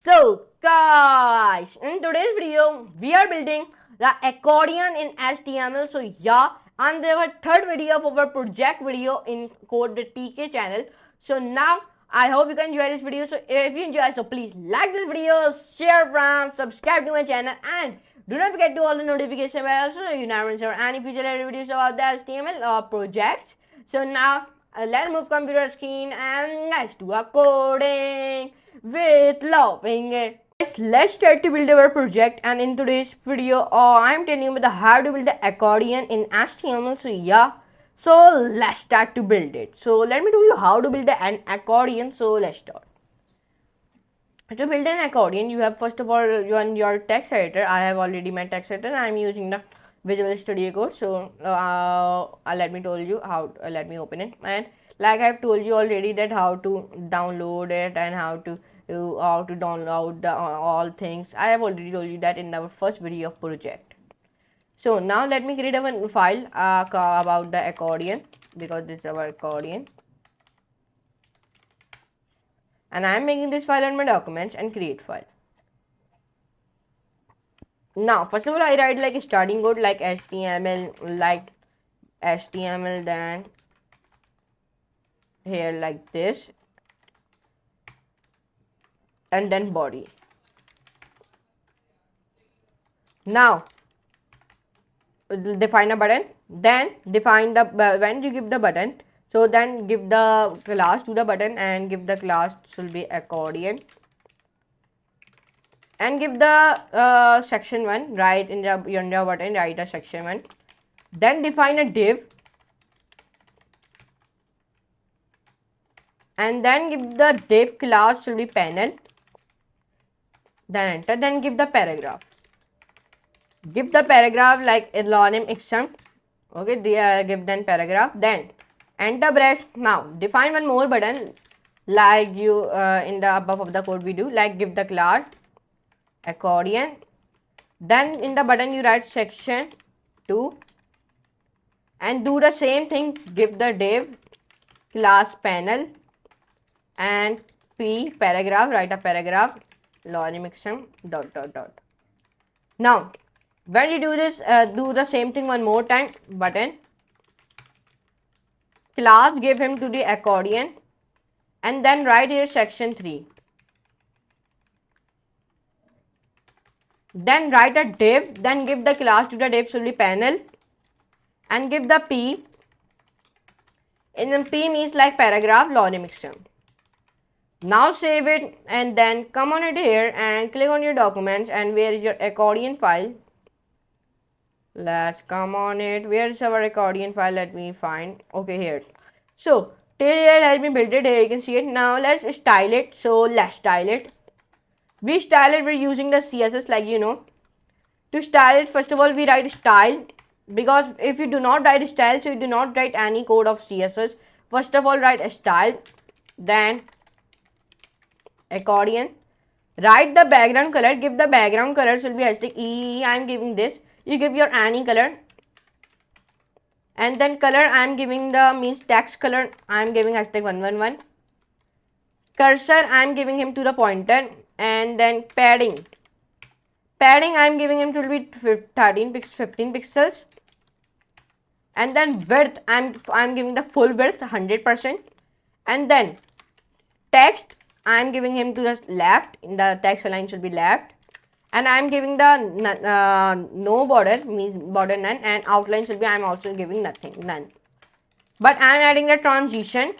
So guys, in today's video, we are building the accordion in HTML. So yeah, and there was third video of our project video in Code the TK channel. So now, I hope you can enjoy this video. So if you enjoy, so please like this video, share around, subscribe to my channel, and do not forget to all the notification bell so you never miss any future videos about the HTML projects. So now, let's move computer screen and let's do a coding with loving it. Let's start to build our project, and in today's video I'm telling you about how to build the accordion in HTML. So yeah, so let's start to build it. So let me tell you how to build an accordion. So let's start. To build an accordion, you have first of all your text editor. I have already my text editor. I am using the Visual Studio Code. So let me tell you how. Let me open it. And like I've told you already that how to download it and how to download all things. I have already told you that in our first video of project. So now let me create a file about the accordion, because this is our accordion. And I am making this file on my documents and create file. Now first of all, I write like a starting code like HTML, then here like this, and then body. Now define a button, then define the when you give the button, so then give the class to the button and give the class will be accordion, and give the section 1, right in your button, write a section 1, then define a div, and then give the div class will be panel, then enter, then give the paragraph. Give the paragraph like lorem ipsum. Okay, give then paragraph, then enter brace. Now define one more button like you in the above of the code we do, like give the class accordion, then in the button you write section 2, and do the same thing, give the div class panel and p paragraph, write a paragraph lorem ipsum dot. Now when you do this, do the same thing one more time, button class, give him to the accordion, and then write here section 3, then write a div, then give the class to the div will be panel, and give the p, and then p means like paragraph lorem ipsum. Now save it and then come on it here and click on your documents, and where is your accordion file? Let's come on it. Where is our accordion file? Let me find. Okay, here. So till here has been built it. Here you can see it. Now let's style it. So let's style it. We style it. We're using the CSS, like you know. To style it, first of all we write style, because if you do not write style, so you do not write any code of CSS. First of all write a style, then accordion, write the background color, give the background colors will be hashtag E. I am giving this, you give your any color, and then color I am giving the means text color, I am giving hashtag 111, cursor I am giving him to the pointer, and then padding I am giving him to be 15 pixels, and then width I am giving the full width 100%, and then text I am giving him to the left, in the text align should be left, and I am giving the no border, means border none, and outline should be I am also giving none, but I am adding the transition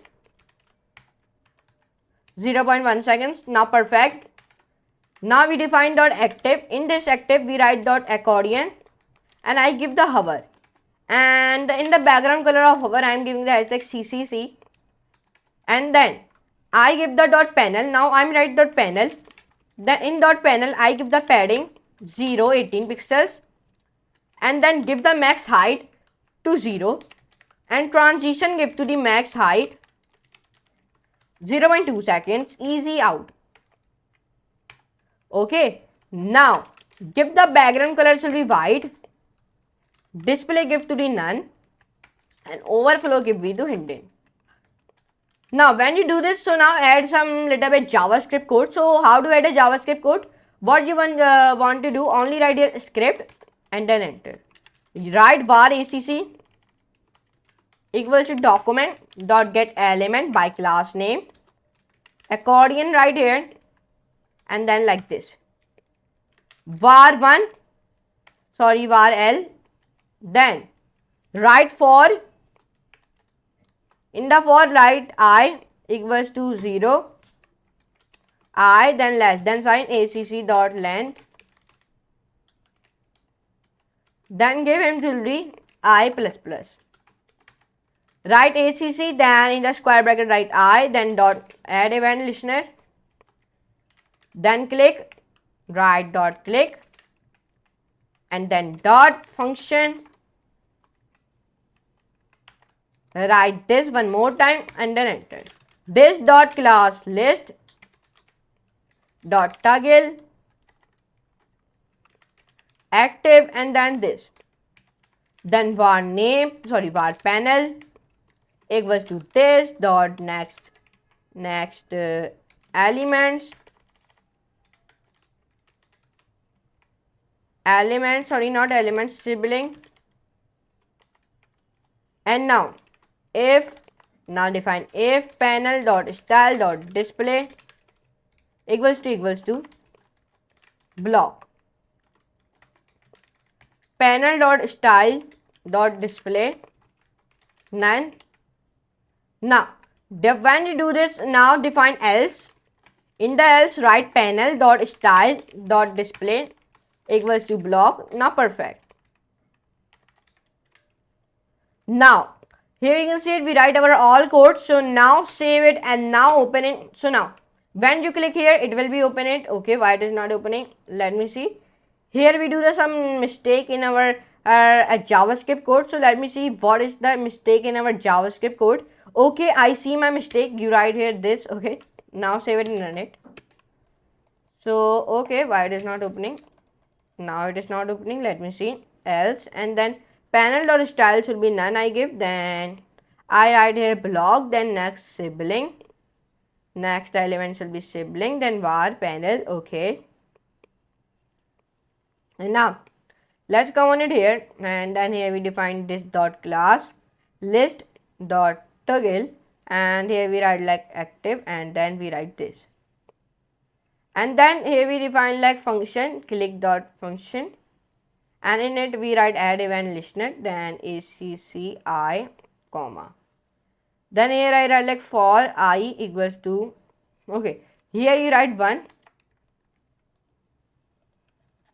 0.1 seconds. Now perfect. Now we define dot active. In this active we write dot accordion, and I give the hover, and in the background color of hover I am giving the hashtag CCC, and then I give the dot panel. Now I am write dot panel, then in dot panel I give the padding 18 pixels, and then give the max height to 0, and transition give to the max height 0.2 seconds, easy out. Okay, now give the background color should be white, display give to the none, and overflow give be to hidden. Now when you do this, so now add some little bit JavaScript code. So how to add a JavaScript code? What you want to do, only write your script and then enter. You write var acc equals to document dot get element by class name, accordion right here, and then like this, var L, then write for, in the for write I equals to 0, I, then less than sign, acc dot length, then give him to be I plus plus. Write acc, then in the square bracket write I, then dot add event listener, then click, write dot click, and then dot function, write this one more time and then enter. This dot class list dot toggle active, and then this, then var name, var panel equals to this dot next elements, not elements, sibling. And now if, now define if panel dot style dot display equals to block, panel dot style dot display none. Now when you do this, now define else. In the else write panel dot style dot display equals to block. Now perfect. Now here you can see it, we write our all code. So now save it and now open it. So now when you click here, it will be open it. Okay, why it is not opening? Let me see. Here we do some mistake in our JavaScript code. So let me see what is the mistake in our JavaScript code. Okay, I see my mistake. You write here this. Okay, now save it and run it. So okay, why it is not opening? Now it is not opening. Let me see. Else, and then panel dot style should be none. I give, then I write here block, then next sibling, next element should be sibling, then var panel. Okay, and now let's come on it here, and then here we define this dot class list dot toggle, and here we write like active, and then we write this, and then here we define like function click dot function, and in it we write add event listener, then acci comma, then here I write like for I equals to, okay, here you write 1.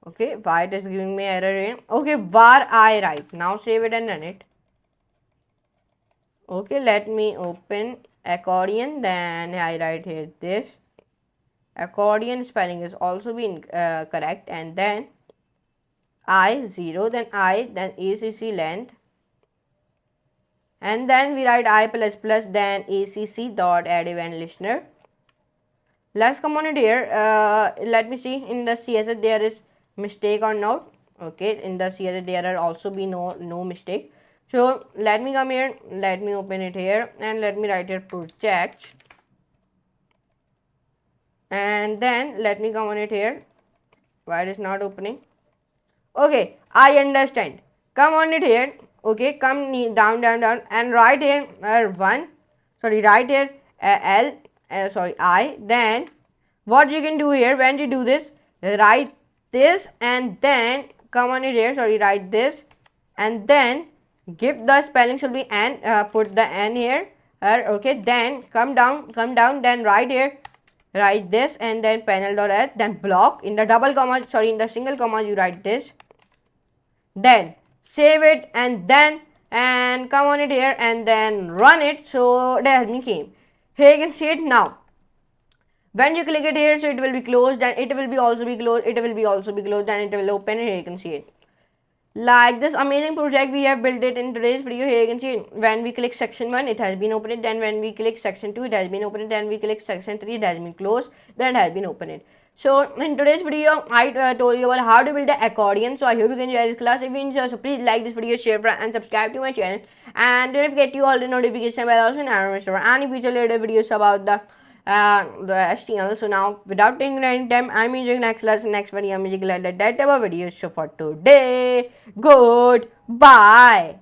Okay, why it is giving me error here? Okay, var I write. Now save it and run it. Okay, let me open accordion, then I write here this, accordion spelling is also being correct, and then I 0, then I, then acc length, and then we write I plus plus, then acc dot add event listener. Let's come on it here. Let me see in the CSS there is mistake or not. Okay, in the CSS there are also be no mistake. So let me come here, let me open it here, and let me write here project, and then let me come on it here. Why it is not opening? Okay, I understand. Come on it here. Okay, come down and write here write here I, then what you can do here when you do this, write this and then come on it here, write this and then give the spelling should be n, put the n here, okay, then come down, then write here, write this and then panel dot h, then block, in the double comma, in the single comma you write this, then save it and then come on it here and then run it. So that has came. Here you can see it now. When you click it here, so it will be closed and it will be also be closed, it will be also be closed, and it will open. Here you can see it. Like this amazing project we have built it in today's video. Here you can see it. When we click section 1, it has been opened, then when we click section 2, it has been opened, then we click section 3, it has been closed, then it has been opened. So in today's video, I told you about how to build an accordion. So I hope you can enjoy this class. If you enjoy, so please like this video, share and subscribe to my channel. And don't forget to all the notification bell also, and any future later videos about the HTML. So now, without taking any time, I'm using next class, next video, music like that type of videos. So for today, goodbye.